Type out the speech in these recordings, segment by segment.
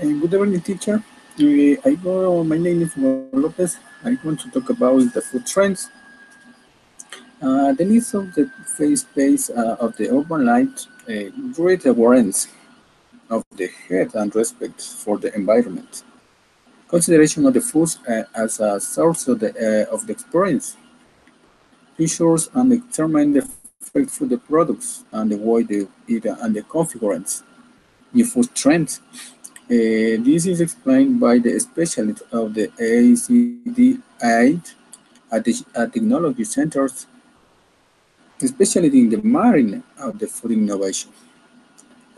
Good evening, teacher. My name is Hugo Lopez. I want to talk about the food trends. The needs of the face space of the urban life, great awareness of the health and respect for the environment. Consideration of the foods as a source of the experience ensures and determine the effect for the products and the way they eat and the configurants. New food trends. This is explained by the specialists of the ACD8 at technology centers, especially in the marine of the food innovation,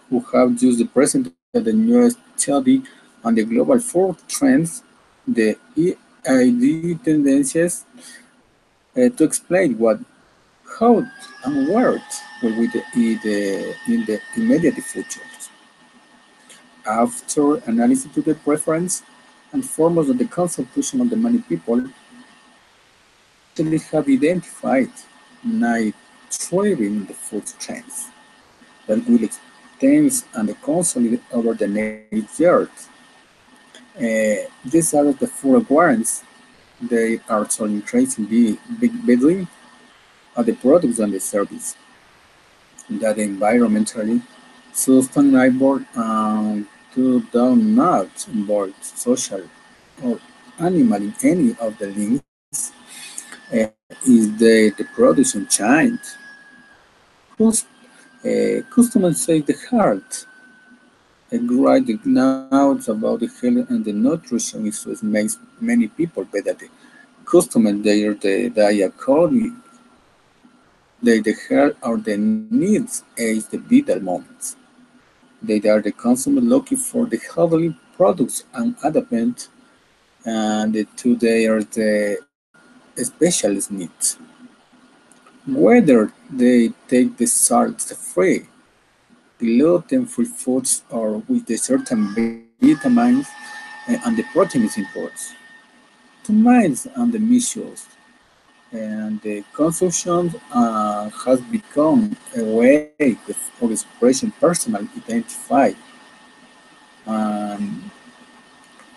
who have just presented the newest study on the global food trends, the EID tendencies, to explain what, how, and where will we eat in the immediate future. After analysis to the preference and foremost of the consumption of the many people, actually have identified nine thriving the food trends that will extend and consolidate over the next years. These are the four requirements. They are so increasing the big between the products and the service that environmentally sustainable and to do not involve social or animal in any of the links is the production change. Cus- Customers say the heart. A great notes about the health and the nutrition issues makes many people better. The customers they according the health or the needs is the vital moments. They are the consumer looking for the healthy products and adapt and to their the specialist needs. Whether they take the salt-free, gluten-free foods or with the certain vitamins and the proteins imports, tomates and the measures and the consumption has become a way of expression personal identified um,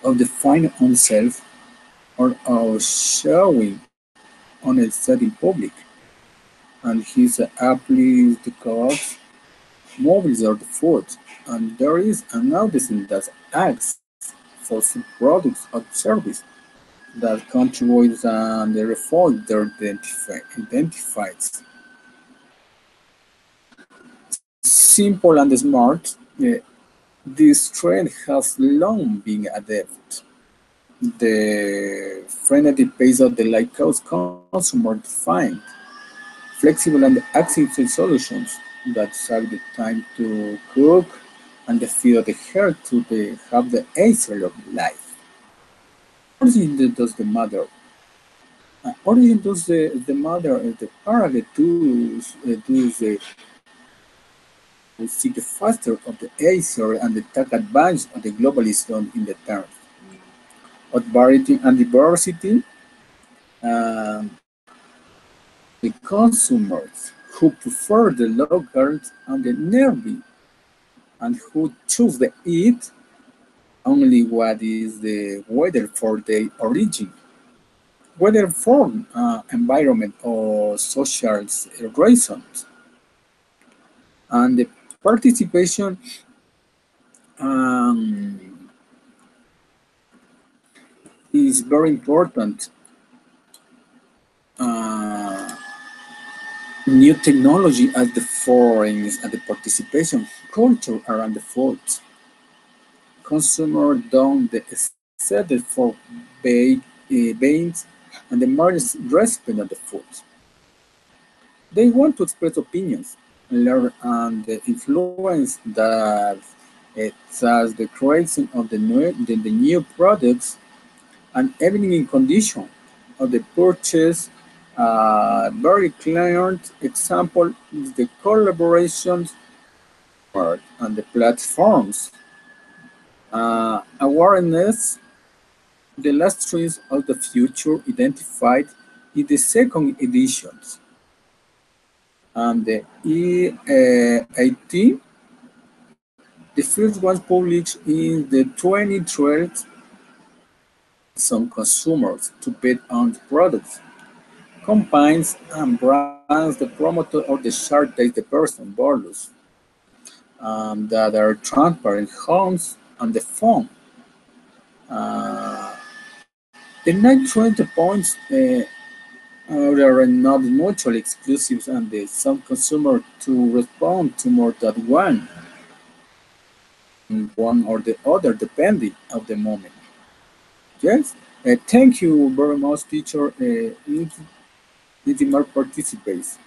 of defining oneself or of showing on a setting public and his aptly the clothes, movies or the food, and there is an audience that asks for some products or service that contributes and the reform their identifies. Simple and smart, this trend has long been adapted. The frenetic pace of the light cause consumer defined flexible and accessible solutions that save the time to cook and the feel of the hair to have the essence of life. Origin does the mother. Origin does the mother the parallel to seek the faster of the Acer and the take advantage of the globalism in the terms of variety and diversity. Um, the consumers who prefer the local and the nervy and who choose the eat only what is the weather for the origin, whether from environment or social reasons. And the participation um, is very important. Uh, New technology as the foreigns and the participation culture around the food. Consumer don't settle for beans and the margins respect of the food. They want to express opinions, learn and influence that it as the creation of the new products and even in condition of the purchase. Very clear example is the collaborations and the platforms. Awareness, the last trees of the future identified in the second editions. And the EAT The first was published in the 2012 some consumers to bet on the products, campaigns, and brands. The promoter of the shark takes the person bonus that are transparent homes on the phone. Uh, the night 20 points are not mutually exclusive and some consumer to respond to more than one or the other depending of the moment. Yes, thank you very much, teacher. If more participates.